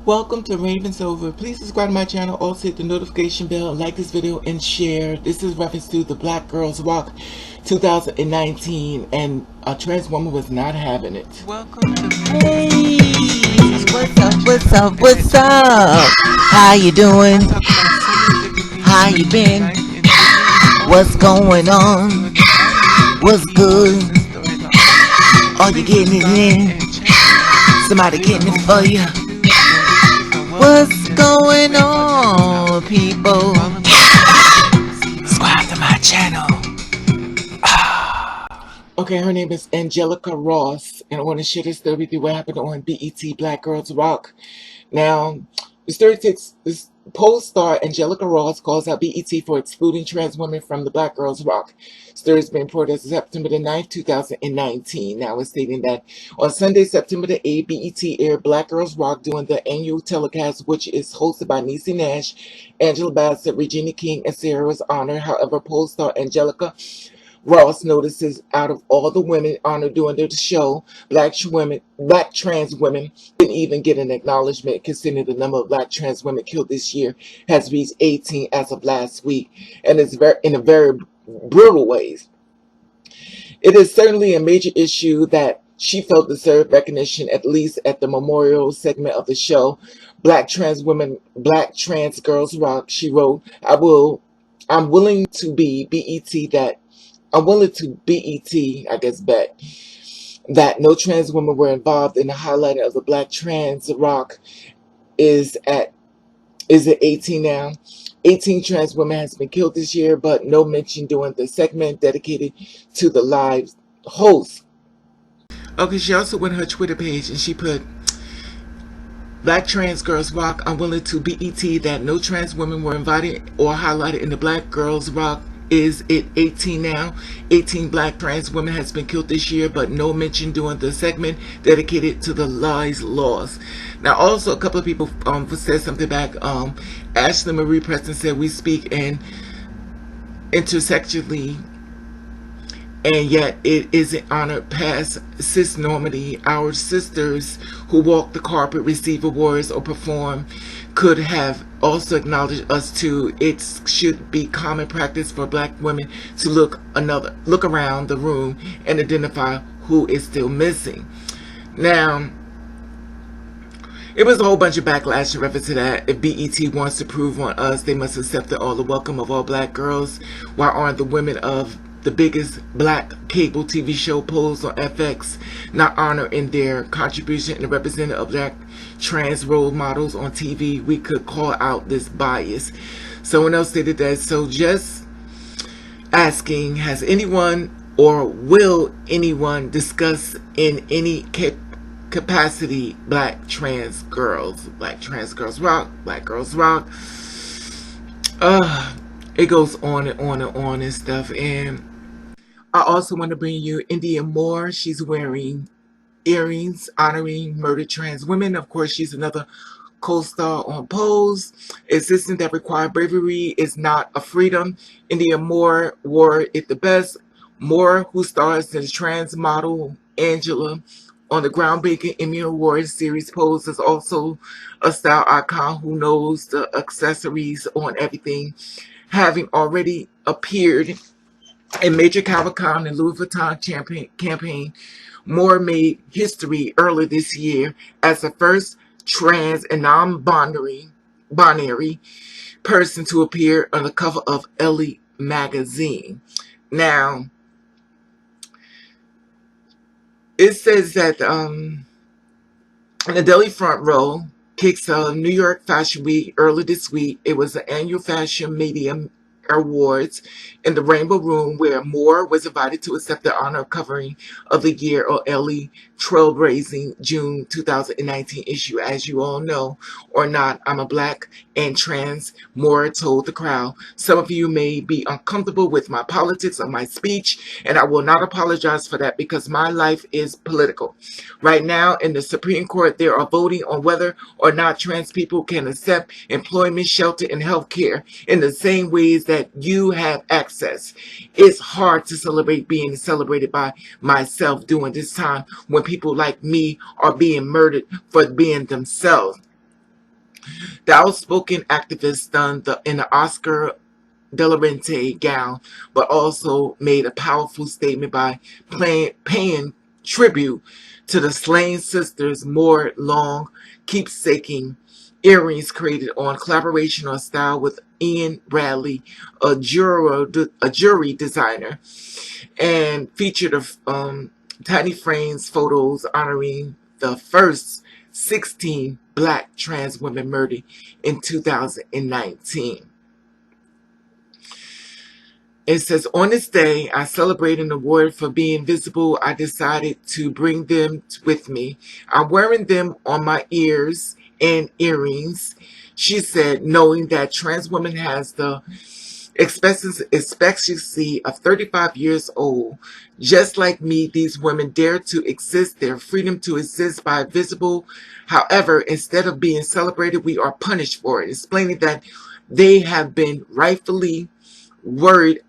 Welcome to Ravens Over. Please subscribe to my channel, also hit the notification bell, like this video, and share. This is reference to the Black Girls Rock 2019, and a trans woman was not having it. Welcome to Hey, what's up? How you doing? How you been? What's going on? What's good? Are you getting it in? Somebody getting it for you? What's going on, people? Subscribe to my channel. Okay, her name is Angelica Ross, and I want to share this story with you what happened on BET Black Girls Rock. Now, the story takes this Pole star Angelica Ross calls out BET for excluding trans women from the Black Girls Rock. Story has been reported as of September the 9th, 2019. Now it's stating that on Sunday, September the 8th, BET aired Black Girls Rock during the annual telecast, which is hosted by Niecy Nash, Angela Bassett, Regina King, and Sarah's Honor. However, Pole star Angelica Ross notices out of all the women honored during the show, black trans women didn't even get an acknowledgement, considering the number of black trans women killed this year has reached 18 as of last week, and it's in a very brutal ways. It is certainly a major issue that she felt deserved recognition, at least at the memorial segment of the show. Black trans women, Black trans girls rock. She wrote, I'm willing to be BET that I'm willing to BET, I guess, bet that no trans women were involved in the highlighting of the Black trans rock is at 18 now. 18 trans women has been killed this year, but no mention during the segment dedicated to the live host. Okay, she also went on her Twitter page and she put, Black trans girls rock. I'm willing to BET that no trans women were invited or highlighted in the Black Girls Rock. Is it 18 now? 18 black trans women has been killed this year, but no mention during the segment dedicated to the lives lost. Now, also a couple of people said something back. Ashley Marie Preston said we speak in intersectionally, and yet it isn't honored past cis normity. Our sisters who walk the carpet, receive awards, or perform could have also acknowledged us too. It should be common practice for black women to look around the room and identify who is still missing. Now, it was a whole bunch of backlash in reference to that. If BET wants to prove on us, they must accept all the welcome of all black girls. Why aren't the women of the biggest black cable TV show polls on FX not honored in their contribution and representative of black trans role models on TV? We could call out this bias. Someone else stated that. So just asking, has anyone or will anyone discuss in any capacity Black trans girls rock, Black Girls Rock? It goes on and on and on and stuff. And I also want to bring you Indya Moore. She's wearing earrings honoring murdered trans women. Of course, she's another co-star on Pose. Existence that require bravery is not a freedom. Indya Moore wore it the best. Moore, who stars in trans model Angela on the groundbreaking Emmy Award series Pose, is also a style icon who knows the accessories on everything, having already appeared in major Calvin Klein and Louis Vuitton campaign. Moore made history earlier this year as the first trans and non-binary person to appear on the cover of Elle magazine. Now, it says that in the Daily Front Row kicks New York Fashion Week early this week. It was the annual Fashion Media Awards in the Rainbow Room, where Moore was invited to accept the honor of covering of the year or Elle Trailblazing June 2019 issue. As you all know or not, I'm a black and trans, Moore told the crowd. Some of you may be uncomfortable with my politics or my speech, and I will not apologize for that because my life is political. Right now in the Supreme Court, they are voting on whether or not trans people can accept employment, shelter, and health care in the same ways that you have access. It's hard to celebrate being celebrated by myself during this time when people like me are being murdered for being themselves. The outspoken activist donned in the Oscar de la Renta gown, but also made a powerful statement by paying tribute to the slain sisters' more long keepsaking earrings created on collaboration on style with Ian Bradley, a jury designer, and featured tiny frames photos honoring the first 16 black trans women murdered in 2019. It says, on this day, I celebrate an award for being visible. I decided to bring them with me. I'm wearing them on my ears and earrings. She said, knowing that trans women has the expectancy of 35 years old. Just like me, these women dare to exist, their freedom to exist by visible. However, instead of being celebrated, we are punished for it, explaining that they have been rightfully worried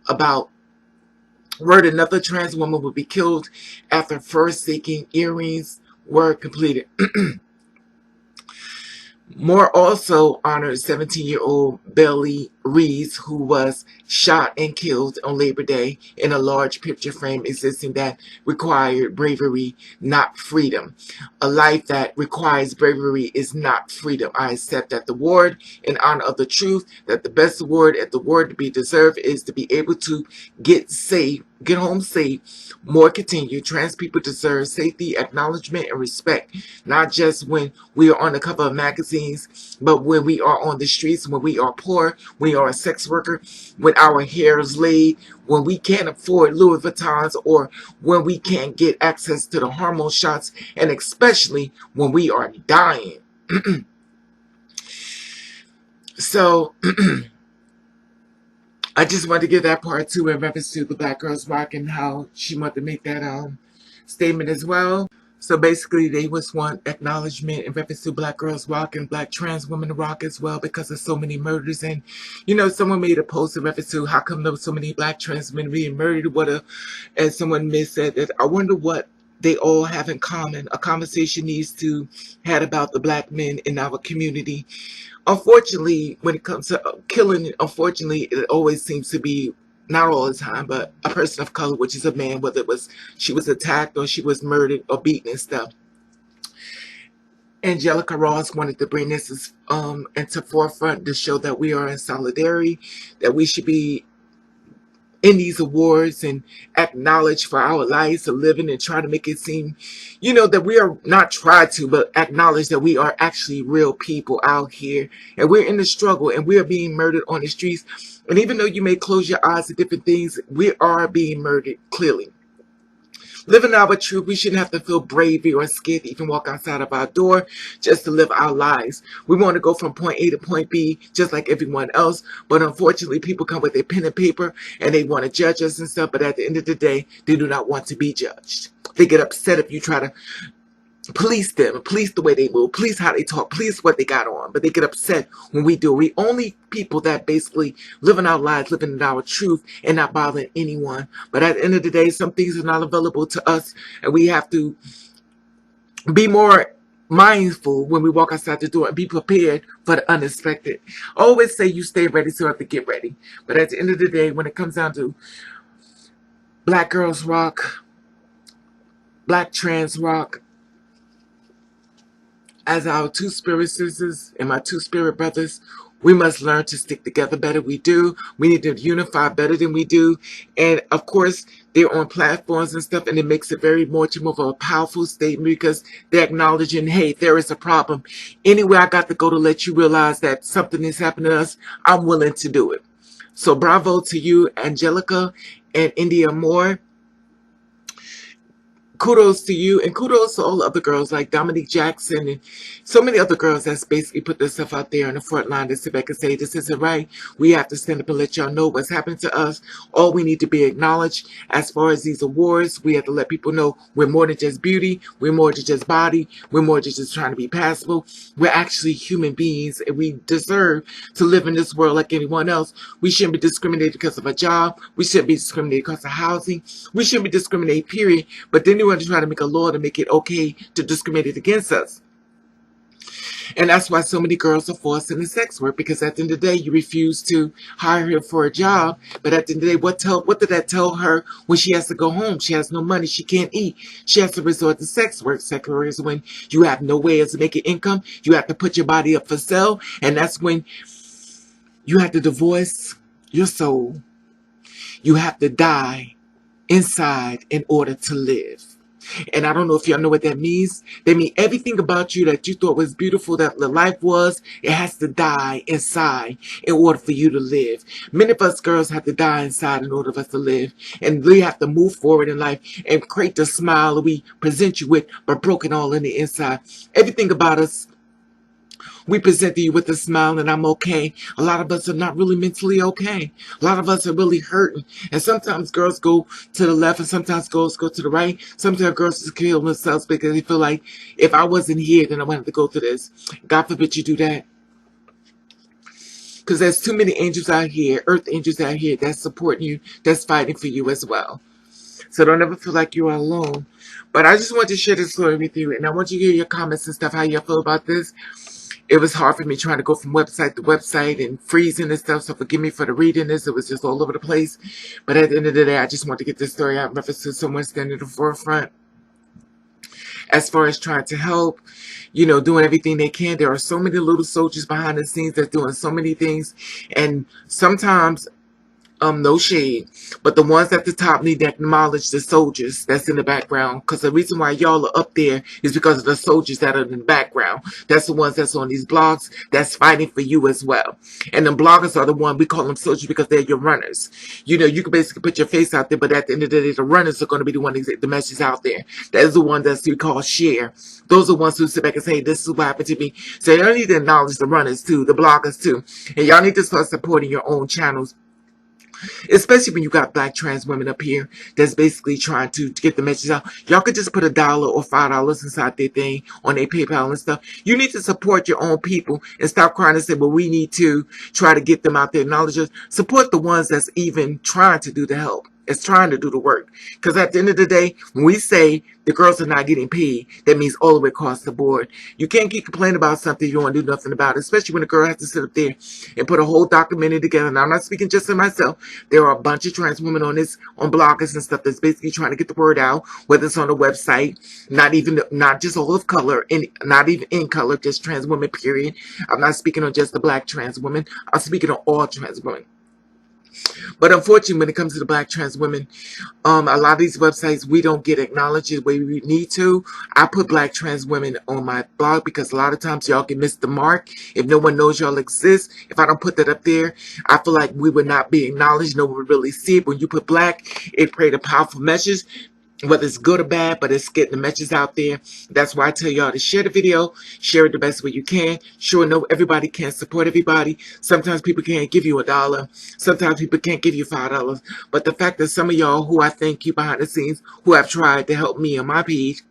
another trans woman would be killed after first seeking earrings were completed. Moore also honored 17-year-old Bailey Reeves, who was shot and killed on Labor Day in a large picture frame existing that required bravery, not freedom. A life that requires bravery is not freedom. I accept that the award in honor of the truth, that the best award at the award to be deserved is to be able to get home safe. More continue. Trans people deserve safety, acknowledgement, and respect, not just when we are on the cover of magazines, but when we are on the streets, when we are poor, when we are a sex worker, when our hair is laid, when we can't afford Louis Vuittons, or when we can't get access to the hormone shots, and especially when we are dying. So, I just wanted to give that part too in reference to the Black Girls Rock and how she wanted to make that statement as well. So basically, they just want acknowledgement in reference to Black Girls Rock and Black trans women rock as well, because of so many murders. And someone made a post in reference to how come there were so many Black trans men being murdered. And someone said that I wonder what they all have in common. A conversation needs to had about the Black men in our community. Unfortunately, when it comes to killing, unfortunately, it always seems to be, not all the time, but a person of color, which is a man, whether it was she was attacked or she was murdered or beaten and stuff. Angelica Ross wanted to bring this into forefront to show that we are in solidarity, that we should be in these awards and acknowledge for our lives of living, and try to make it seem, that we are not try to, but acknowledge that we are actually real people out here, and we're in the struggle, and we are being murdered on the streets. And even though you may close your eyes to different things, we are being murdered clearly. Living our truth, we shouldn't have to feel bravery or scared to even walk outside of our door just to live our lives. We want to go from point A to point B just like everyone else, but unfortunately people come with their pen and paper and they want to judge us and stuff, but at the end of the day, they do not want to be judged. They get upset if you try to police them, police the way they move, police how they talk, police what they got on, but they get upset when we do. We only people that basically living our lives, living in our truth, and not bothering anyone. But at the end of the day, some things are not available to us, and we have to be more mindful when we walk outside the door and be prepared for the unexpected. Always say you stay ready so you have to get ready. But at the end of the day, when it comes down to Black Girls Rock, Black Trans Rock, as our two spirit sisters and my two spirit brothers, we must learn to stick together better. We do. We need to unify better than we do. And of course, they're on platforms and stuff, and it makes it very much more of a powerful statement because they're acknowledging, hey, there is a problem. Anywhere I got to go to let you realize that something is happening to us, I'm willing to do it. So bravo to you, Angelica and Indya Moore. Kudos to you, and kudos to all the other girls like Dominique Jackson and so many other girls that's basically put themselves out there on the front line to sit back and say, this isn't right. We have to stand up and let y'all know what's happening to us. All we need to be acknowledged. As far as these awards, we have to let people know we're more than just beauty. We're more than just body. We're more than just trying to be passable. We're actually human beings, and we deserve to live in this world like anyone else. We shouldn't be discriminated because of a job. We shouldn't be discriminated because of housing. We shouldn't be discriminated, period. But then you want to try to make a law to make it okay to discriminate against us. And that's why so many girls are forced into sex work, because at the end of the day, you refuse to hire her for a job. But at the end of the day, what did that tell her when she has to go home? She has no money. She can't eat. She has to resort to sex work. Sex work is when you have no way of making income. You have to put your body up for sale. And that's when you have to divorce your soul. You have to die inside in order to live. And I don't know if y'all know what that means. They mean everything about you that you thought was beautiful, that the life was, it has to die inside in order for you to live. Many of us girls have to die inside in order for us to live. And we have to move forward in life and create the smile that we present you with, but broken all in the inside. Everything about us, we present you with a smile and I'm okay. A lot of us are not really mentally okay. A lot of us are really hurting. And sometimes girls go to the left and sometimes girls go to the right. Sometimes girls just kill themselves because they feel like, if I wasn't here, then I wouldn't have to go through this. God forbid you do that. Because there's too many angels out here, earth angels out here, that's supporting you, that's fighting for you as well. So don't ever feel like you're alone. But I just want to share this story with you. And I want you to hear your comments and stuff, how you feel about this. It was hard for me trying to go from website to website and freezing and stuff, so forgive me for the reading this. It was just all over the place. But at the end of the day, I just want to get this story out in reference to someone standing in the forefront as far as trying to help, doing everything they can. There are so many little soldiers behind the scenes that's doing so many things. And sometimes no shade, but the ones at the top need to acknowledge the soldiers that's in the background, because the reason why y'all are up there is because of the soldiers that are in the background. That's the ones that's on these blogs that's fighting for you as well. And the bloggers are the one, we call them soldiers because they're your runners. You can basically put your face out there, but at the end of the day, the runners are going to be the one that get the message out there. That is the one that's we call share. Those are the ones who sit back and say, this is what happened to me. So y'all need to acknowledge the runners too, the bloggers too. And y'all need to start supporting your own channels, especially when you got black trans women up here that's basically trying to get the message out. Y'all could just put $1 or $5 inside their thing on their PayPal and stuff. You need to support your own people and stop crying and say, well, we need to try to get them out there. Acknowledge us. Support the ones that's even trying to do the help. It's trying to do the work. Because at the end of the day, when we say the girls are not getting paid, that means all the way across the board. You can't keep complaining about something you don't want to do nothing about it, especially when a girl has to sit up there and put a whole documentary together. Now, I'm not speaking just for myself. There are a bunch of trans women on bloggers and stuff that's basically trying to get the word out, whether it's on the website, not just all of color, not even in color, just trans women, period. I'm not speaking on just the black trans women. I'm speaking on all trans women. But unfortunately, when it comes to the black trans women, a lot of these websites, we don't get acknowledged the way we need to. I put black trans women on my blog because a lot of times y'all can miss the mark. If no one knows y'all exist, if I don't put that up there, I feel like we would not be acknowledged. No one would really see it. When you put black, it creates a powerful message, whether it's good or bad, but it's getting the message out there. That's why I tell y'all to share the video, share it the best way you can. Sure, no, everybody can't support everybody. Sometimes people can't give you $1. Sometimes people can't give you $5. But the fact that some of y'all who I thank you behind the scenes, who have tried to help me on my page,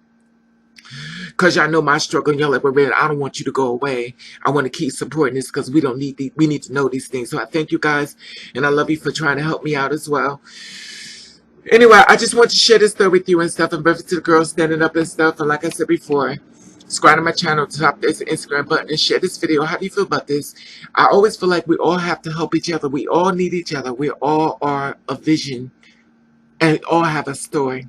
because y'all know my struggle, and y'all like, well, Red, I don't want you to go away. I want to keep supporting this because we need to know these things. So I thank you guys, and I love you for trying to help me out as well. Anyway, I just want to share this story with you and stuff, and reference to the girls standing up and stuff. And like I said before, subscribe to my channel, tap this Instagram button, and share this video. How do you feel about this? I always feel like we all have to help each other. We all need each other. We all are a vision, and we all have a story.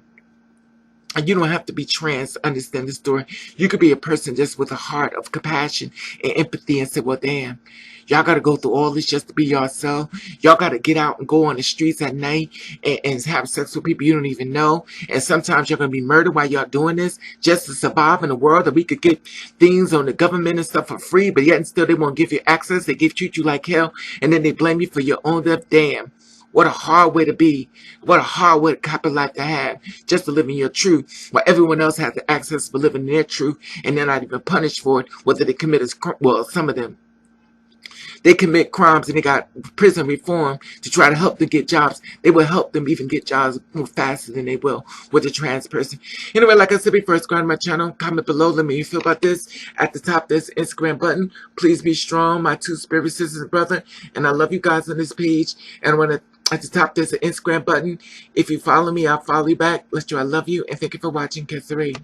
And you don't have to be trans to understand the story. You could be a person just with a heart of compassion and empathy and say, well, damn, y'all got to go through all this just to be yourself. Y'all got to get out and go on the streets at night and have sex with people you don't even know. And sometimes you're going to be murdered while y'all doing this just to survive in a world that we could get things on the government and stuff for free, but yet and still they won't give you access. They treat you like hell, and then they blame you for your own death. Damn. What a hard way to be. What a hard way to cop a life to have. Just to live in your truth. While everyone else has the access for living in their truth. And they're not even punished for it. Whether they commit well, some of them. They commit crimes and they got prison reform to try to help them get jobs. They will help them even get jobs more faster than they will with a trans person. Anyway, like I said before, subscribe to my channel. Comment below. Let me know how you feel about this. At the top, there's Instagram button. Please be strong, my two spirit sisters and brother. And I love you guys on this page. And I want to at the top, there's an Instagram button. If you follow me, I'll follow you back. Let you, I love you. And thank you for watching. Kesari.